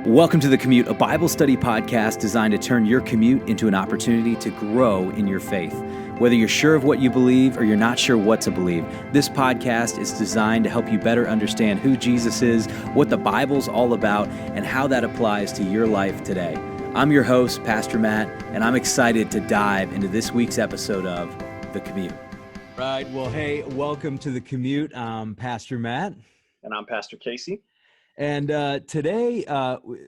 Welcome to The Commute, a Bible study podcast designed to turn your commute into an opportunity to grow in your faith. Whether you're sure of what you believe or you're not sure what to believe, this podcast is designed to help you better understand who Jesus is, what the Bible's all about, and how that applies to your life today. I'm your host, Pastor Matt, and I'm excited to dive into this week's episode of The Commute. Right. Well, hey, welcome to The Commute. I'm Pastor Matt. And I'm Pastor Casey. And today,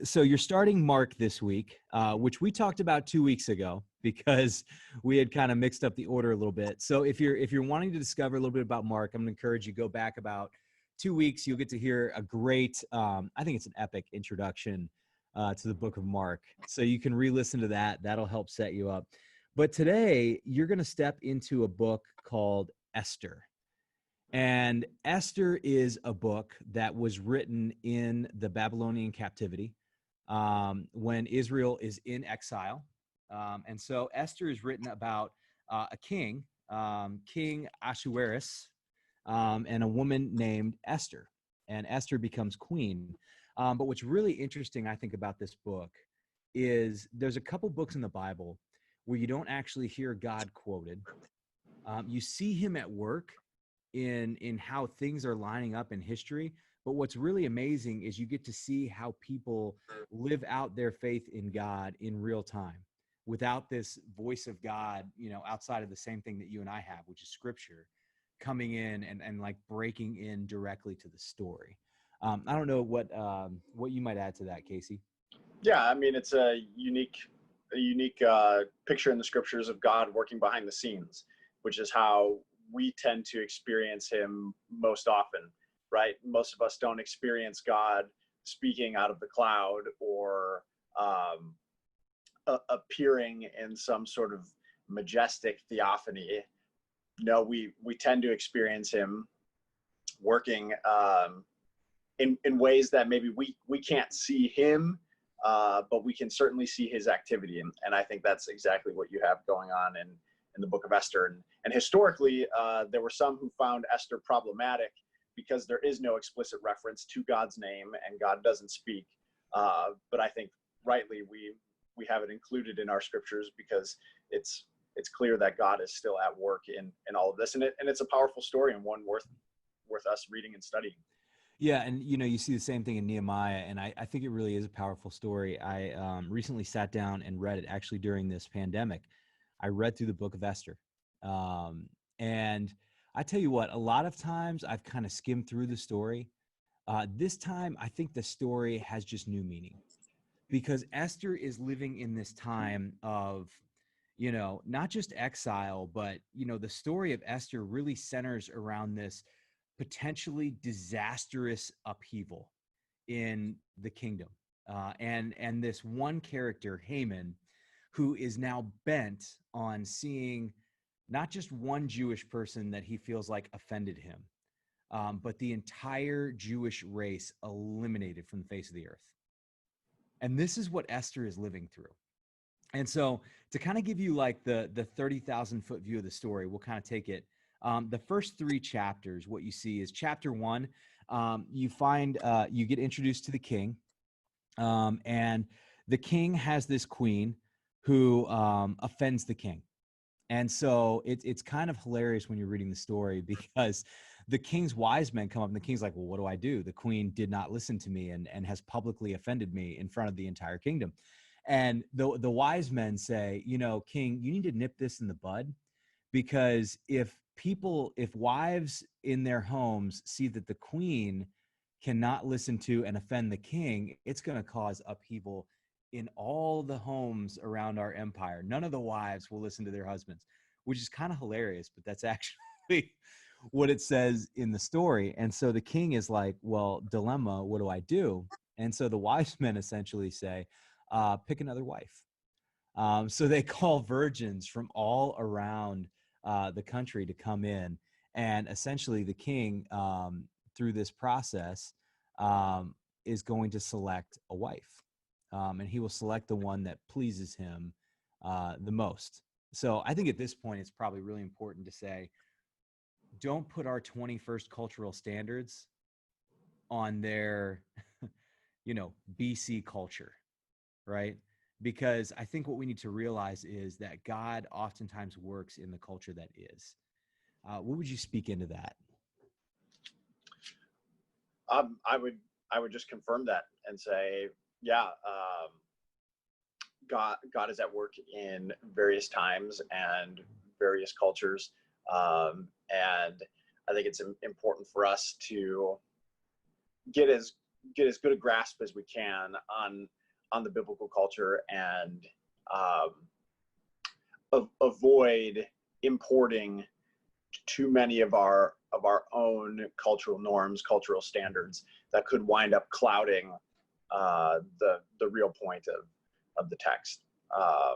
so you're starting Mark this week, which we talked about 2 weeks ago because we had kind of mixed up the order a little bit. So if you're wanting to discover a little bit about Mark, I'm going to encourage you to go back about 2 weeks. You'll get to hear a great, I think it's an epic introduction to the book of Mark. So you can re-listen to that. That'll help set you up. But today, you're going to step into a book called Esther. And Esther is a book that was written in the Babylonian captivity when Israel is in exile. And so Esther is written about a king, King Ahasuerus, and a woman named Esther. And Esther becomes queen. But what's really interesting, I think, about this book is there's a couple books in the Bible where you don't actually hear God quoted. You see him at work in how things are lining up in history. But what's really amazing is you get to see how people live out their faith in God in real time without this voice of God, outside of the same thing that you and I have, which is scripture, coming in and like breaking in directly to the story. I don't know what you might add to that, Casey. Yeah, I mean, it's a unique picture in the scriptures of God working behind the scenes, which is how we tend to experience him most often, right? Most of us don't experience God speaking out of the cloud or appearing in some sort of majestic theophany. No, we tend to experience him working in ways that maybe we can't see him, but we can certainly see his activity. And I think that's exactly what you have going on in the book of Esther. And historically, there were some who found Esther problematic because there is no explicit reference to God's name and God doesn't speak. But I think rightly we have it included in our scriptures because it's clear that God is still at work in all of this. And it's a powerful story and one worth us reading and studying. Yeah, and you see the same thing in Nehemiah, and I think it really is a powerful story. I recently sat down and read it actually during this pandemic. I read through the book of Esther. And I tell you what, a lot of times I've kind of skimmed through the story. This time, I think the story has just new meaning because Esther is living in this time of, not just exile, but, the story of Esther really centers around this potentially disastrous upheaval in the kingdom. And this one character, Haman, who is now bent on seeing not just one Jewish person that he feels like offended him, but the entire Jewish race eliminated from the face of the earth. And this is what Esther is living through. And so to kind of give you like the 30,000 foot view of the story, we'll kind of take it. The first three chapters, what you see is chapter 1, you get introduced to the king, and the king has this queen who offends the king. And so it's kind of hilarious when you're reading the story because the king's wise men come up and the king's like, well, what do I do? The queen did not listen to me and has publicly offended me in front of the entire kingdom. And the wise men say, king, you need to nip this in the bud because if wives in their homes see that the queen cannot listen to and offend the king, it's going to cause upheaval in all the homes around our empire. None of the wives will listen to their husbands, which is kind of hilarious, but that's actually what it says in the story. And so the king is like, well, dilemma, what do I do? And so the wise men essentially say, pick another wife. So they call virgins from all around the country to come in. And essentially the king, through this process, is going to select a wife. And he will select the one that pleases him the most. So I think at this point, it's probably really important to say, don't put our 21st cultural standards on their, BC culture, right? Because I think what we need to realize is that God oftentimes works in the culture that is. What would you speak into that? I would just confirm that and say, yeah, God is at work in various times and various cultures, and I think it's important for us to get as good a grasp as we can on the biblical culture, and avoid importing too many of our own cultural norms, cultural standards that could wind up clouding the real point of the text. I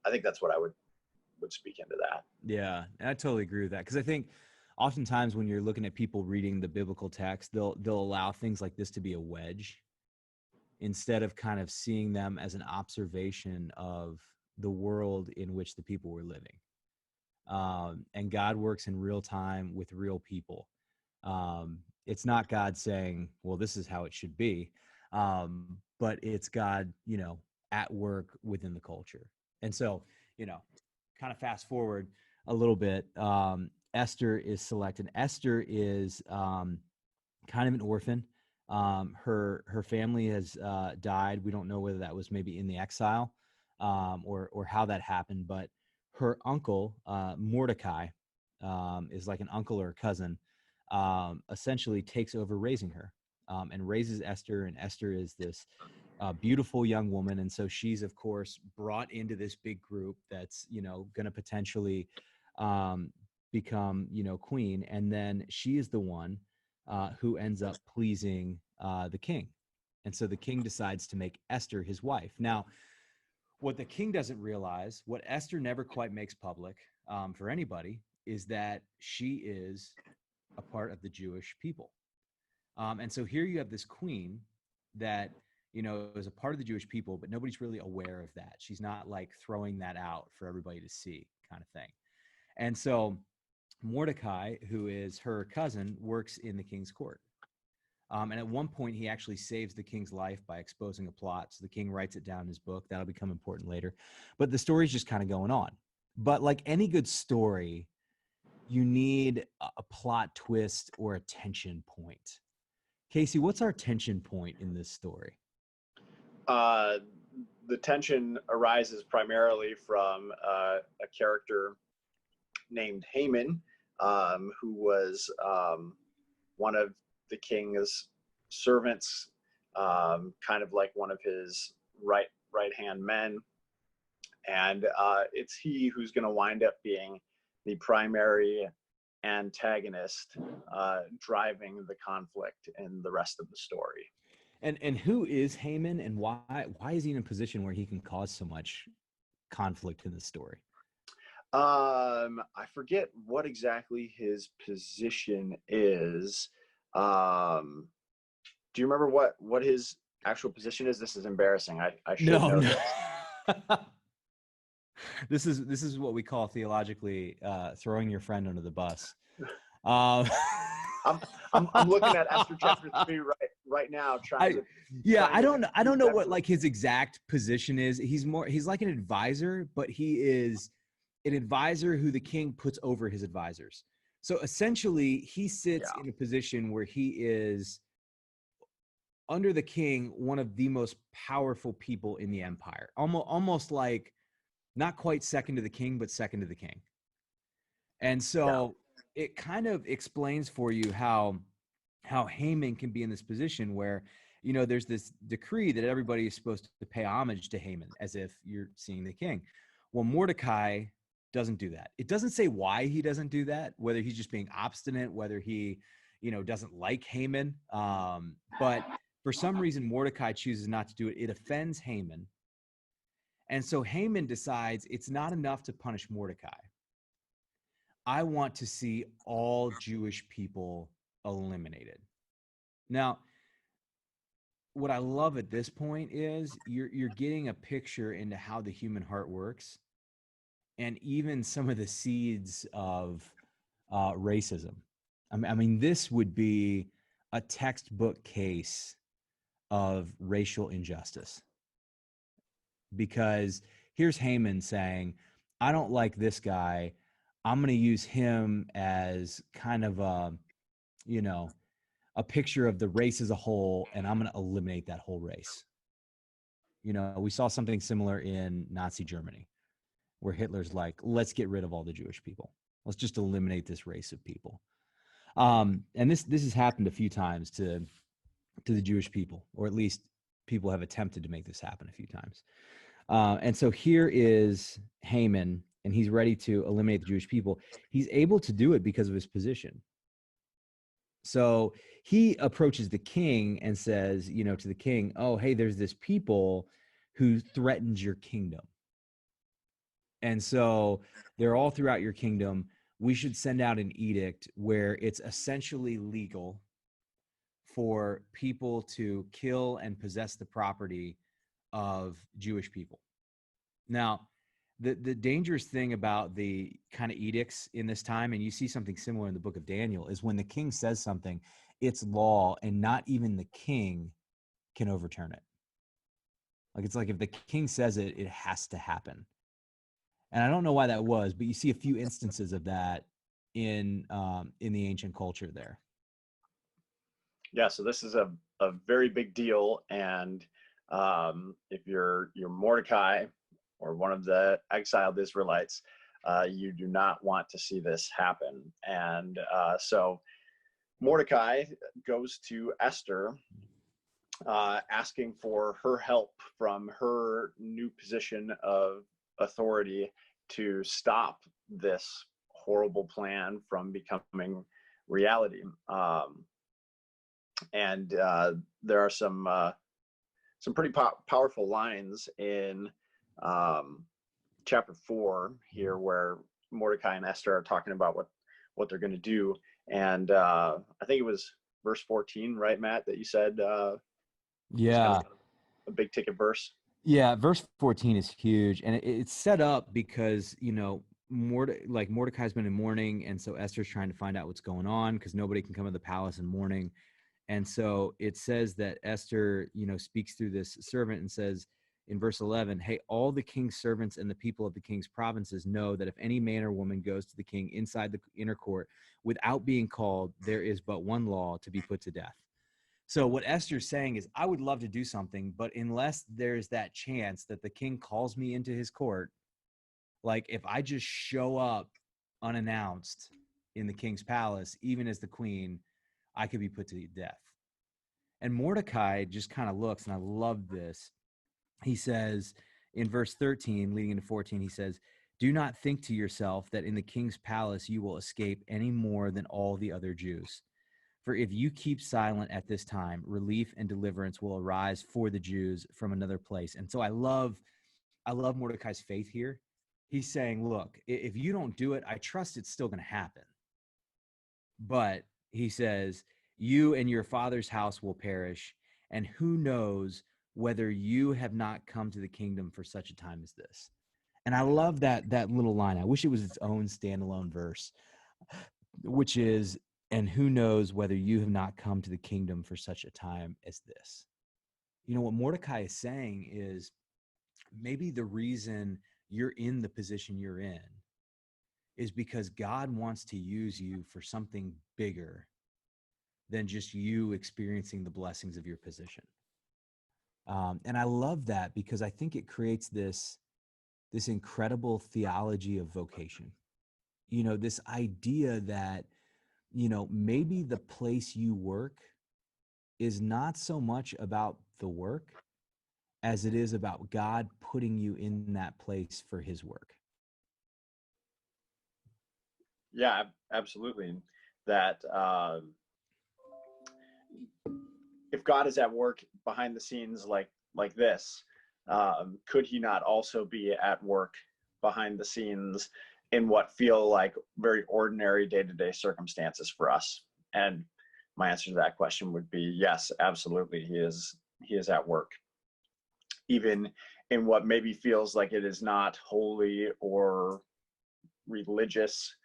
think that's what I would speak into that. Yeah, I totally agree with that, because I think oftentimes when you're looking at people reading the biblical text, they'll allow things like this to be a wedge instead of kind of seeing them as an observation of the world in which the people were living. And God works in real time with real people. It's not God saying, well, this is how it should be. But it's God, at work within the culture. And so, kind of fast forward a little bit, Esther is selected. Esther is kind of an orphan. Her family has died. We don't know whether that was maybe in the exile or how that happened, but her uncle, Mordecai, is like an uncle or a cousin, essentially takes over raising her and raises Esther. And Esther is this beautiful young woman. And so she's, of course, brought into this big group that's, going to potentially become, queen. And then she is the one who ends up pleasing the king. And so the king decides to make Esther his wife. Now, what the king doesn't realize, what Esther never quite makes public for anybody, is that she is a part of the Jewish people. And so here you have this queen that, is a part of the Jewish people, but nobody's really aware of that. She's not like throwing that out for everybody to see, kind of thing. And so Mordecai, who is her cousin, works in the king's court. And at one point, he actually saves the king's life by exposing a plot. So the king writes it down in his book. That'll become important later. But the story's just kind of going on. But like any good story, you need a plot twist or a tension point. Casey, what's our tension point in this story? The tension arises primarily from a character named Haman, who was one of the king's servants, kind of like one of his right-hand men. And it's he who's going to wind up being the primary antagonist, driving the conflict in the rest of the story. And who is Haman, and why is he in a position where he can cause so much conflict in the story? I forget what exactly his position is. Do you remember what his actual position is? This is embarrassing. I should know this. This is what we call theologically throwing your friend under the bus. I'm looking at Esther chapter 3 right now. I don't know what like his exact position is. He's like an advisor, but he is an advisor who the king puts over his advisors. So essentially, he sits in a position where he is, under the king, one of the most powerful people in the empire. Almost like not quite second to the king, but second to the king. And so it kind of explains for you how Haman can be in this position where, there's this decree that everybody is supposed to pay homage to Haman as if you're seeing the king. Well, Mordecai doesn't do that. It doesn't say why he doesn't do that, whether he's just being obstinate, whether he, doesn't like Haman. But for some reason, Mordecai chooses not to do it. It offends Haman. And so Haman decides it's not enough to punish Mordecai. I want to see all Jewish people eliminated. Now, what I love at this point is you're getting a picture into how the human heart works, and even some of the seeds of racism. I mean, this would be a textbook case of racial injustice. Because here's Haman saying, I don't like this guy. I'm going to use him as kind of a picture of the race as a whole, and I'm going to eliminate that whole race. We saw something similar in Nazi Germany, where Hitler's like, let's get rid of all the Jewish people. Let's just eliminate this race of people. And this has happened a few times to the Jewish people, or at least people have attempted to make this happen a few times. And so here is Haman, and he's ready to eliminate the Jewish people. He's able to do it because of his position. So he approaches the king and says, to the king, oh, hey, there's this people who threatens your kingdom. And so they're all throughout your kingdom. We should send out an edict where it's essentially legal for people to kill and possess the property of Jewish people. Now, the dangerous thing about the kind of edicts in this time, and you see something similar in the book of Daniel, is when the king says something, it's law, and not even the king can overturn it. Like, it's like if the king says it, it has to happen. And I don't know why that was, but you see a few instances of that in the ancient culture there. Yeah, so this is a very big deal, and if you're Mordecai or one of the exiled Israelites, you do not want to see this happen. And so Mordecai goes to Esther, asking for her help from her new position of authority to stop this horrible plan from becoming reality. And there are some pretty powerful lines in chapter 4 here, where Mordecai and Esther are talking about what they're going to do. And I think it was verse 14, right, Matt, that you said? Yeah. Kind of a big ticket verse. Yeah, verse 14 is huge, and it's set up because Mordecai's been in mourning, and so Esther's trying to find out what's going on because nobody can come to the palace in mourning. And so it says that Esther, speaks through this servant and says in verse 11, hey, all the king's servants and the people of the king's provinces know that if any man or woman goes to the king inside the inner court without being called, there is but one law, to be put to death. So what Esther's saying is, I would love to do something, but unless there's that chance that the king calls me into his court, like if I just show up unannounced in the king's palace, even as the queen, I could be put to death. And Mordecai just kind of looks, and I love this. He says in verse 13, leading into 14, he says, do not think to yourself that in the king's palace you will escape any more than all the other Jews. For if you keep silent at this time, relief and deliverance will arise for the Jews from another place. And so I love Mordecai's faith here. He's saying, look, if you don't do it, I trust it's still going to happen. But he says, you and your father's house will perish, and who knows whether you have not come to the kingdom for such a time as this. And I love that little line. I wish it was its own standalone verse, which is, and who knows whether you have not come to the kingdom for such a time as this. What Mordecai is saying is, maybe the reason you're in the position you're in is because God wants to use you for something bigger than just you experiencing the blessings of your position. And I love that because I think it creates this incredible theology of vocation. This idea that, maybe the place you work is not so much about the work as it is about God putting you in that place for his work. Yeah, absolutely. That if God is at work behind the scenes like this, could he not also be at work behind the scenes in what feel like very ordinary day-to-day circumstances for us? And my answer to that question would be yes, absolutely. He is at work, even in what maybe feels like it is not holy or religious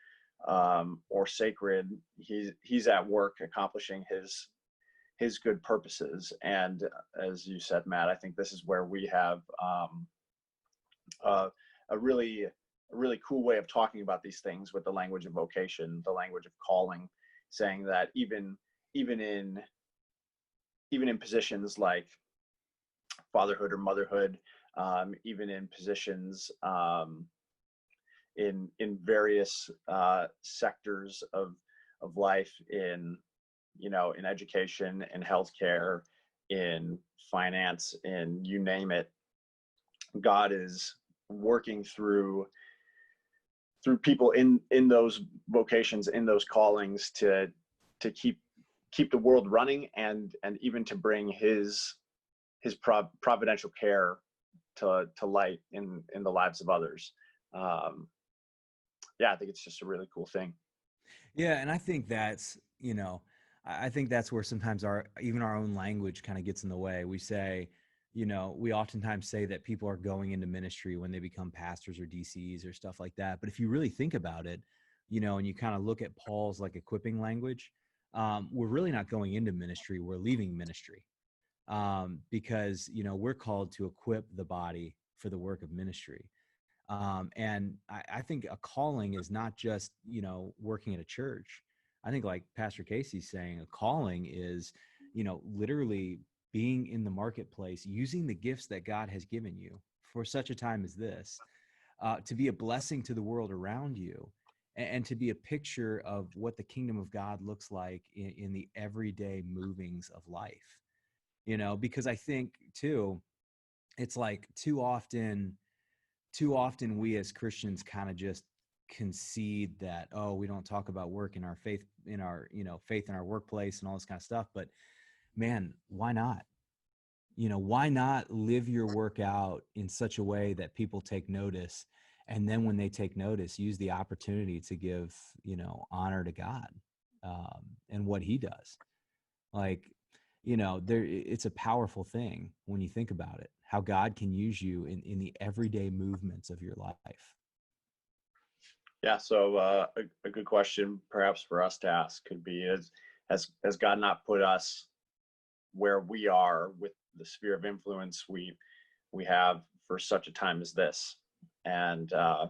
or sacred. He's at work accomplishing his good purposes. And as you said, Matt, I think this is where we have a really cool way of talking about these things with the language of vocation, the language of calling, saying that even in positions like fatherhood or motherhood, even in positions in various sectors of life, in in education, in healthcare, in finance, in you name it, God is working through people in those vocations, in those callings, to keep the world running, and even to bring his providential care to light in the lives of others. Yeah, I think it's just a really cool thing. Yeah, and I think that's, I think that's where sometimes even our own language kind of gets in the way. We say, we oftentimes say that people are going into ministry when they become pastors or DCs or stuff like that. But if you really think about it, and you kind of look at Paul's like equipping language, we're really not going into ministry, we're leaving ministry. Because, we're called to equip the body for the work of ministry. And I think a calling is not just, working at a church. I think, like Pastor Casey's saying, a calling is, literally being in the marketplace, using the gifts that God has given you for such a time as this, to be a blessing to the world around you, and to be a picture of what the kingdom of God looks like in the everyday movings of life. Because I think too, it's like too often we as Christians kind of just concede that, oh, we don't talk about work in our faith, faith in our workplace and all this kind of stuff. But man, why not? Why not live your work out in such a way that people take notice? And then when they take notice, use the opportunity to give, honor to God, and what he does. Like, it's a powerful thing when you think about it, how God can use you in the everyday movements of your life. Yeah. So a good question perhaps for us to ask could be, has God not put us where we are with the sphere of influence we have for such a time as this? And I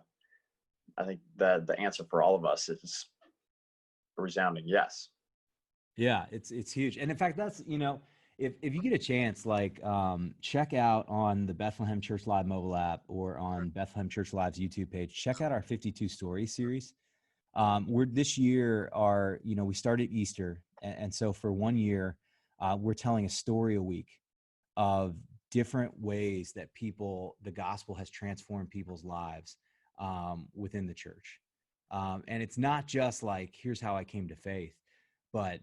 think that the answer for all of us is a resounding yes. Yeah, it's huge. And in fact, that's, if you get a chance, like, check out on the Bethlehem Church Live mobile app or on Bethlehem Church Live's YouTube page, check out our 52 Stories series. We're this year we started Easter. And so for 1 year, we're telling a story a week of different ways that the gospel has transformed people's lives, within the church. And it's not just like, here's how I came to faith, but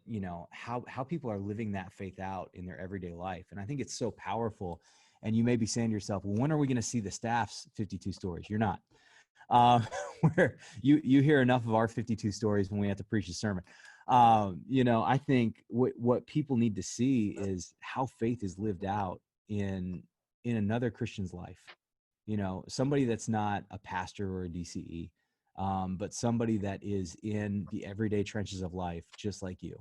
how people are living that faith out in their everyday life. And I think it's so powerful. And you may be saying to yourself, well, when are we going to see the staff's 52 stories? You're not. Where you hear enough of our 52 stories when we have to preach a sermon. I think what people need to see is how faith is lived out in another Christian's life. Somebody that's not a pastor or a DCE, but somebody that is in the everyday trenches of life, just like you.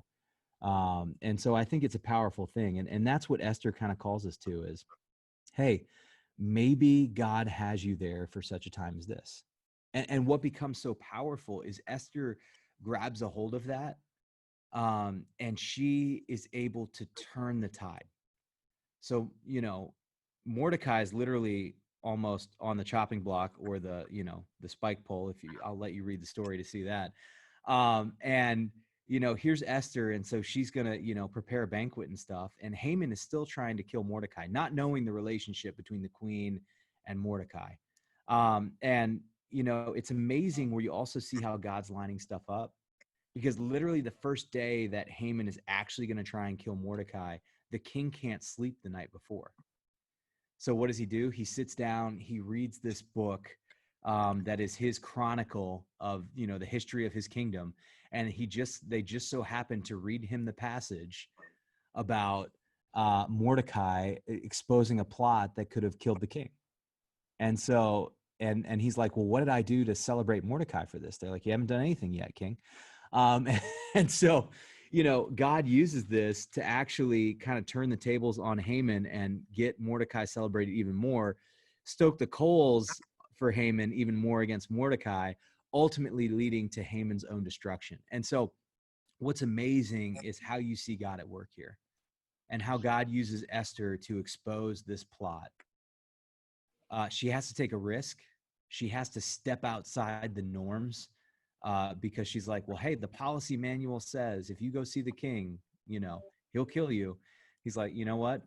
And so I think it's a powerful thing. And that's what Esther kind of calls us to is, hey, maybe God has you there for such a time as this. And what becomes so powerful is Esther grabs a hold of that, and she is able to turn the tide. So, Mordecai is literally almost on the chopping block, or the spike pole. I'll let you read the story to see that. And here's Esther, and so she's gonna prepare a banquet and stuff. And Haman is still trying to kill Mordecai, not knowing the relationship between the queen and Mordecai. And it's amazing where you also see how God's lining stuff up, because literally the first day that Haman is actually going to try and kill Mordecai, the king can't sleep the night before. So what does he do? He sits down, he reads this book, that is his chronicle of, the history of his kingdom. And they just so happen to read him the passage about Mordecai exposing a plot that could have killed the king. And so, and he's like, well, what did I do to celebrate Mordecai for this? They're like, you haven't done anything yet, king. And so God uses this to actually kind of turn the tables on Haman and get Mordecai celebrated even more, stoke the coals for Haman even more against Mordecai, ultimately leading to Haman's own destruction. And so what's amazing is how you see God at work here and how God uses Esther to expose this plot. She has to take a risk. She has to step outside the norms because she's like, well, hey, the policy manual says if you go see the king, he'll kill you. He's like, you know what?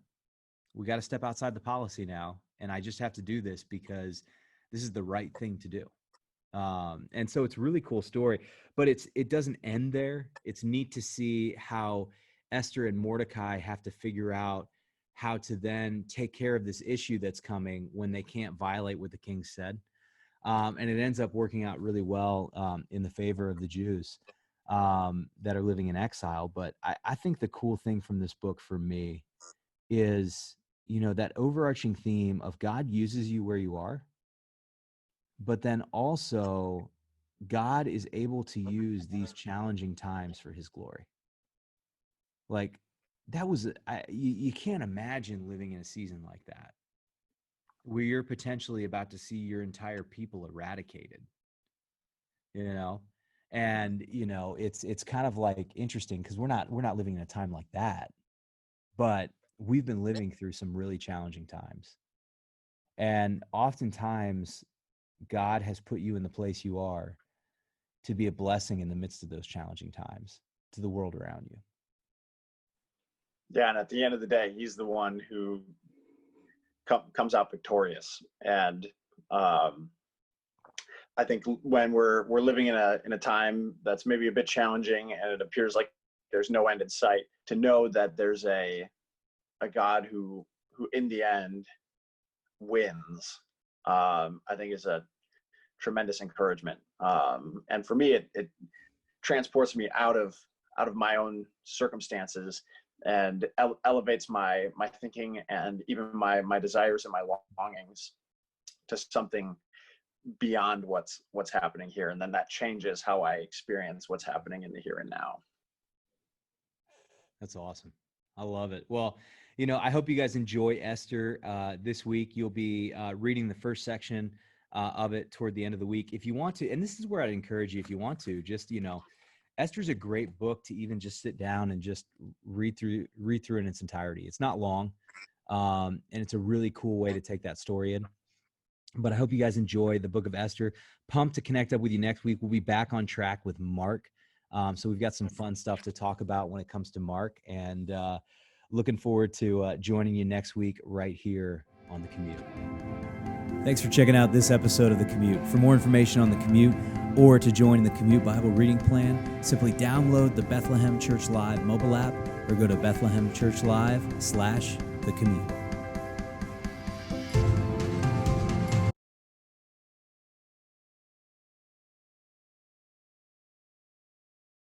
We got to step outside the policy now. And I just have to do this because this is the right thing to do. And so it's a really cool story, but it doesn't end there. It's neat to see how Esther and Mordecai have to figure out how to then take care of this issue that's coming when they can't violate what the king said. And it ends up working out really well in the favor of the Jews that are living in exile. But I think the cool thing from this book for me is, that overarching theme of God uses you where you are, but then also God is able to use these challenging times for his glory. Like that was, you can't imagine living in a season like that, where you're potentially about to see your entire people eradicated, and it's kind of like interesting because we're not living in a time like that, but we've been living through some really challenging times. And oftentimes God has put you in the place you are to be a blessing in the midst of those challenging times to the world around you. Yeah, and at the end of the day, he's the one who comes out victorious. And I think when we're living in a time that's maybe a bit challenging and it appears like there's no end in sight, to know that there's a God who in the end wins, I think is a tremendous encouragement. And for me, it transports me out of my own circumstances and elevates my thinking and even my desires and my longings to something beyond what's happening here. And then that changes how I experience what's happening in the here and now. That's awesome. I love it. Well, I hope you guys enjoy Esther this week. You'll be reading the first section of it toward the end of the week. If you want to, and this is where I'd encourage you, if you want to, just, Esther's a great book to even just sit down and just read through in its entirety. It's not long, and it's a really cool way to take that story in. But I hope you guys enjoy the book of Esther. Pumped to connect up with you next week. We'll be back on track with Mark. So we've got some fun stuff to talk about when it comes to Mark, and looking forward to joining you next week right here on The Commute. Thanks for checking out this episode of The Commute. For more information on The Commute or to join the Commute Bible reading plan, simply download the Bethlehem Church Live mobile app or go to bethlehemchurchlive.com/thecommute.